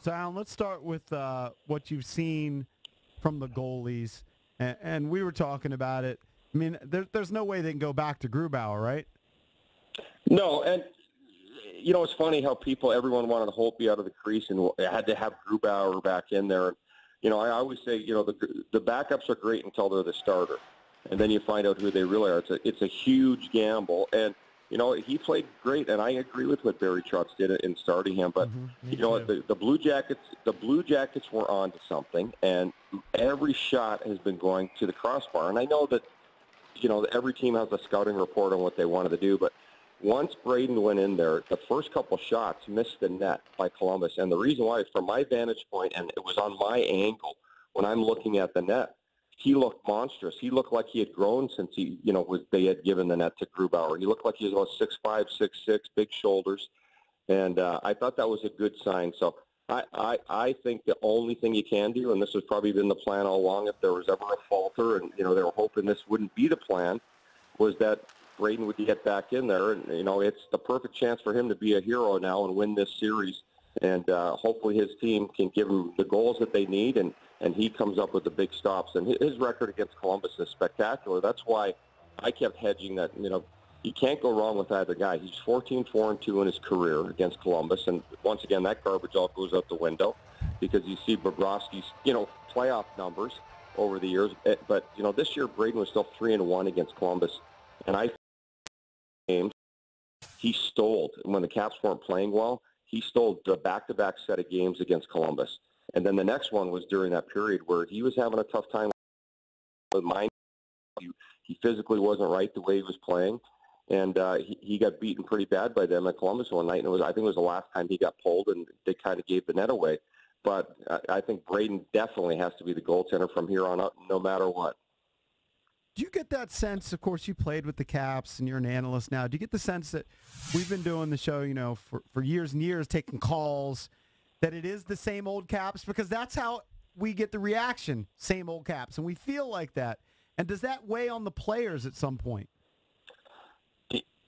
So, Alan, let's start with what you've seen from the goalies. And we were talking about it. I mean, there's no way they can go back to Grubauer, right? No, and it's funny how everyone wanted Holtby out of the crease and had to have Grubauer back in there. I always say, the backups are great until they're the starter, and then you find out who they really are. It's a huge gamble, and he played great, and I agree with what Barry Trotz did in starting him. But the Blue Jackets were on to something, and every shot has been going to the crossbar. And I know that every team has a scouting report on what they wanted to do, but once Braden went in there, the first couple shots missed the net by Columbus. And the reason why, from my vantage point, and it was on my angle, when I'm looking at the net, he looked monstrous. He looked like he had grown since they had given the net to Grubauer. He looked like he was about 6'5", 6'6", big shoulders. And I thought that was a good sign. So I think the only thing you can do, and this has probably been the plan all along, if there was ever a falter, and they were hoping this wouldn't be the plan, was that Braden would get back in there, and it's the perfect chance for him to be a hero now and win this series. And hopefully his team can give him the goals that they need, and he comes up with the big stops. And his record against Columbus is spectacular. That's why I kept hedging that. You can't go wrong with either guy. He's 14-4-2 in his career against Columbus, and once again that garbage all goes out the window because you see Bobrovsky's playoff numbers over the years. But this year Braden was still 3-1 against Columbus, and I games he stole when the Caps weren't playing well. He stole the back-to-back set of games against Columbus, and then the next one was during that period where he was having a tough time with mind. He physically wasn't right the way he was playing, and he got beaten pretty bad by them at Columbus one night. And I think it was the last time he got pulled, and they kind of gave the net away. But I think Braden definitely has to be the goaltender from here on out, no matter what. Do you get that sense, of course, you played with the Caps and you're an analyst now, do you get the sense that we've been doing the show, for years and years, taking calls, that it is the same old Caps? Because that's how we get the reaction, same old Caps, and we feel like that. And does that weigh on the players at some point?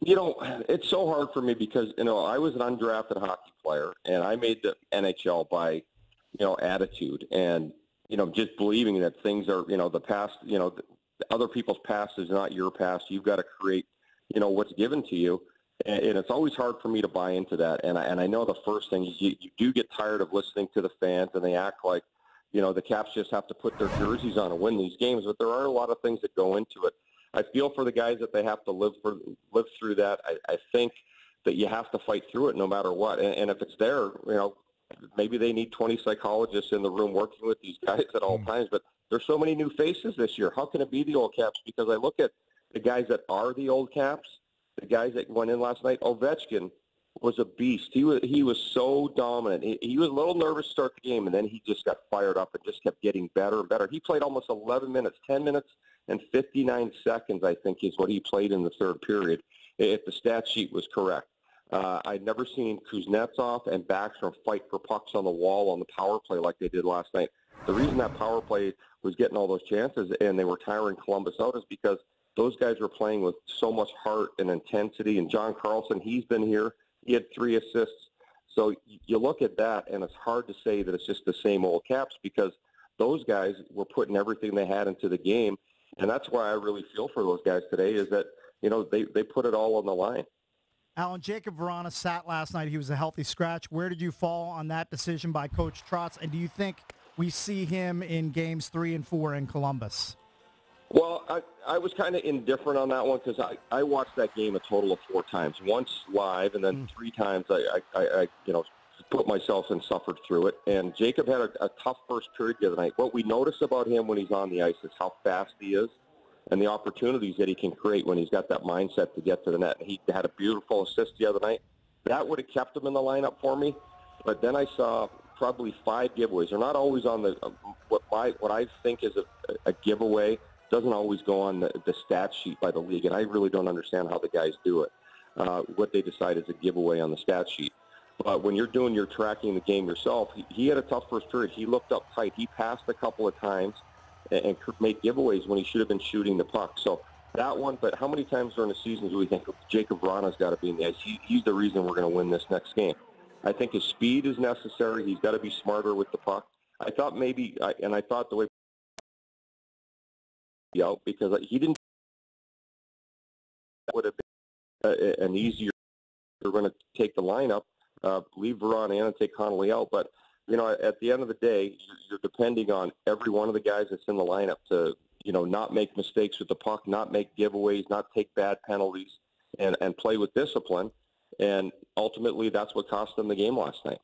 It's so hard for me because, I was an undrafted hockey player, and I made the NHL by, attitude and, just believing that things are, the past, other people's past is not your past. You've got to create, what's given to you. And it's always hard for me to buy into that. And I know the first thing is you do get tired of listening to the fans, and they act like, the Caps just have to put their jerseys on and win these games. But there are a lot of things that go into it. I feel for the guys that they have to live through that. I think that you have to fight through it no matter what. And if it's there, maybe they need 20 psychologists in the room working with these guys at all times. But there's so many new faces this year. How can it be the old Caps? Because I look at the guys that are the old Caps, the guys that went in last night. Ovechkin was a beast. He was so dominant. He was a little nervous to start the game, and then he just got fired up and just kept getting better and better. He played almost 11 minutes, 10 minutes and 59 seconds, I think, is what he played in the third period, if the stat sheet was correct. I'd never seen Kuznetsov and Backstrom fight for pucks on the wall on the power play like they did last night. The reason that power play was getting all those chances and they were tiring Columbus out is because those guys were playing with so much heart and intensity. And John Carlson, he's been here. He had 3 assists. So you look at that, and it's hard to say that it's just the same old Caps because those guys were putting everything they had into the game. And that's why I really feel for those guys today is that, they put it all on the line. Alan, Jacob Vrana sat last night. He was a healthy scratch. Where did you fall on that decision by Coach Trotz? And do you think we see him in games 3 and 4 in Columbus? Well, I was kind of indifferent on that one because I watched that game a total of 4 times. Once live, and then 3 times I put myself and suffered through it. And Jacob had a tough first period the other night. What we notice about him when he's on the ice is how fast he is and the opportunities that he can create when he's got that mindset to get to the net. And he had a beautiful assist the other night. That would have kept him in the lineup for me. But then I saw probably 5 giveaways. They're not always on the what I think is a giveaway doesn't always go on the stat sheet by the league, and I really don't understand how the guys do it. What they decide is a giveaway on the stat sheet. But when you're doing your tracking the game yourself, he had a tough first period. He looked up tight. He passed a couple of times and made giveaways when he should have been shooting the puck. So that one, but how many times during the season do we think Jacob Vrana's got to be in the ice? He's the reason we're going to win this next game. I think his speed is necessary. He's got to be smarter with the puck. I thought I thought the way out because he didn't would have been an easier. We're going to take the lineup, leave Veron in and take Connolly out. But at the end of the day, you're depending on every one of the guys that's in the lineup to not make mistakes with the puck, not make giveaways, not take bad penalties, and play with discipline. And ultimately, that's what cost them the game last night.